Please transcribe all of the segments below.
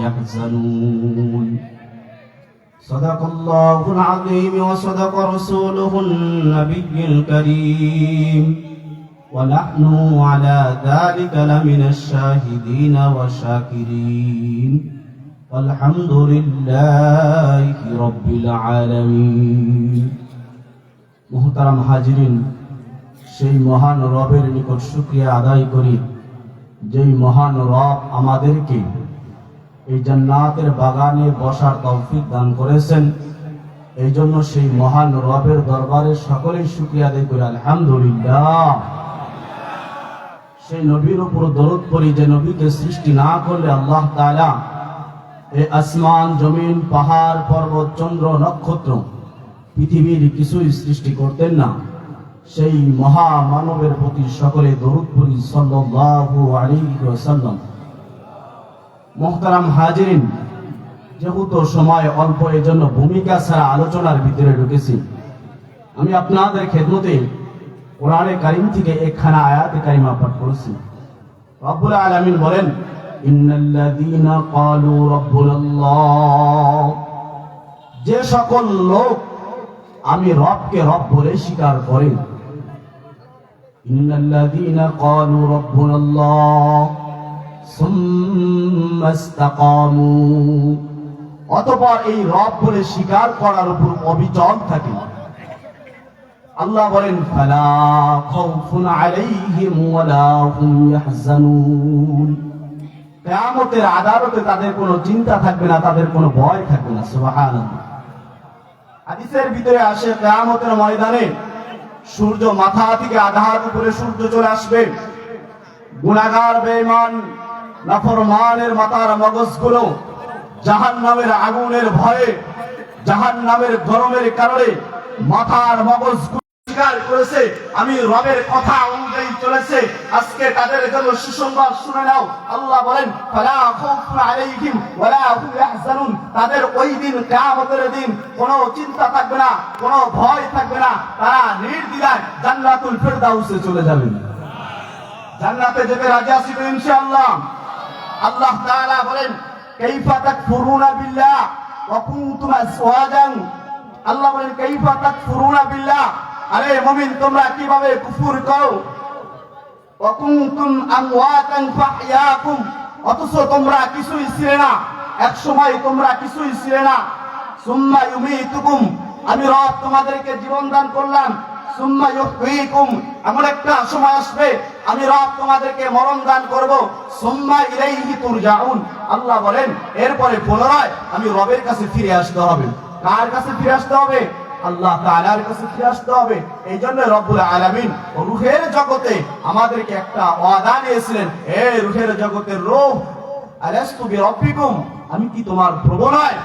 يحزنون صدق الله العظيم وصدق رسوله النبي الكريم ونحن على ذلك لمن الشاهدين والشاكرين والحمد لله رب العالمين محترم হাজিরিন সেই মহান রবের নিকট শুকরিয়া আদায় করি যেই মহান রব আমাদেরকে এই জান্নাতের বাগানে বসার তৌফিক দান করেছেন এই জন্য সেই মহান রবের দরবারে সকলেই শুকরিয়া আদায় করি আলহামদুলিল্লাহ। সেই নবীর উপর দরুদ পড়ি যে নবীকে সৃষ্টি না করলে আল্লাহ তাআলা এই আসমান জমিন পাহাড় পর্বত চন্দ্র নক্ষত্র পৃথিবীর কিছুই সৃষ্টি করতেন না। সেই মহা মানবের প্রতি সকলে দরুদ পড়ি সাল্লাল্লাহু আলাইহি ওয়াসাল্লাম। মুহতারাম হাজিরিন, যেহেতু সময় অল্প এজন্য ভূমিকা ছাড়া আলোচনার ভিতরে ঢুকেছি। আমি আপনাদের খেদমতে কোরআনে কারীম থেকে একখানা আয়াতে কারিমা পাঠ করেছি। রব্বুল আলামিন বলেন, ইন্নাল্লাযীনা ক্বালু রাব্বুনাল্লাহ, যে সকল লোক আমি রবকে রব বলে স্বীকার করে। ইন্নাল্লাযীনা ক্বালু রাব্বুনাল্লাহ সুম্মা ইসতাকামু, অতঃপর এই রব বলে স্বীকার করার উপর অবিচল থাকে। আল্লাহ বলেন, ফালা খাউফুন আলাইহিম ওয়ালা হুম ইয়াহজানুন, কিয়ামতের আদালতে তাদের কোনো চিন্তা থাকবে না, তাদের কোনো ভয় থাকবে না। সুবহানাল্লাহ। হাদিসের ভিতরে আসে কিয়ামতের ময়দানে সূর্য মাথা থেকে আধার উপরে সূর্য চলে আসবে। গুনাহগার বেঈমান নাফরমানের মাথার মগজগুলো জাহান্নামের আগুনের ভয়ে জাহান্নামের গরমের কারণে মাথার মগজ স্বীকার করেছে, আমি রবের কথা অনুযায়ী চলেছে। আজকে তাদের জন্য সুসংবাদ শুনে নাও। আল্লাহ বলেন, ফালা খাউফুন আলাইহিম ওয়ালা হুম ইয়াহজানুন, তাদের ওই দিন কিয়ামতের দিন কোনো চিন্তা থাকবে না, কোনো ভয় থাকবে না, তারা নির্দ্বিধায় জান্নাতুল ফিরদাউসে চলে যাবেন। জান্নাতে যেতে রাজি আছি তো ইনশাআল্লাহ। আল্লাহ তাআলা বলেন, কাইফা তাকফুরুনা বিল্লাহ ওয়া কুনতুম আসওয়াজান, আল্লাহ বলেন কাইফা তাকফুরুনা বিল্লাহ, আরে মুমিন তোমরা কিভাবে কুফর করো। ওয়া কুনতুম আমওয়াতান ফাহইয়াকুম, অথচ তোমরা কিছুই ছিলে না, এক সময় তোমরা কিছুই ছিলে না। সুম্মা ইউমীতুকুম, আমি রব তোমাদেরকে জীবন দান করলাম। সুম্মা ইউহয়িকুম, এমন একটা সময় আসবে আমি রব তোমাদেরকে মরণ দান করব। সুম্মা ইলাইহি তুরজাউন, আল্লাহ বলেন এরপরে পুনরায় আমি রবের কাছে ফিরে আসতে হবে। কার কাছে ফিরে আসতে হবে? আল্লাহ তাআলার কাছে ফিরে আসতে হবে। এই জন্য রব্বুল আলামিন রূহের জগতে আমাদেরকে একটা ওয়াদা নিয়েছিলেন, হে রূহের জগতের রূহ, আলাস্তু বিরাব্বিকুম, আমি কি তোমার প্রভু নয়?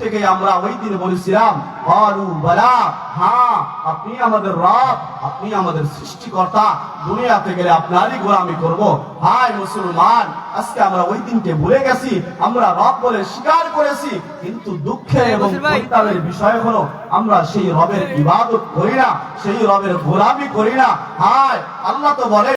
থেকে আমরা ওই দিন বলেছিলাম, ক্বালু বালা, হ্যাঁ আপনি আমাদের রব, আপনি আমাদের সৃষ্টিকর্তা, দুনিয়াতে গেলে আপনারই গোলামি করব। হাই মুসলমান, আজকে আমরা ওই দিনকে ভুলে গেছি। আমরা রব বলে স্বীকার করেছি, কিন্তু দুঃখের এবং পরিতাপের বিষয় হলো আমরা সেই রবের ইবাদত করি না, সেই রবের গোলামি করি না। হায় আল্লাহ তো বলে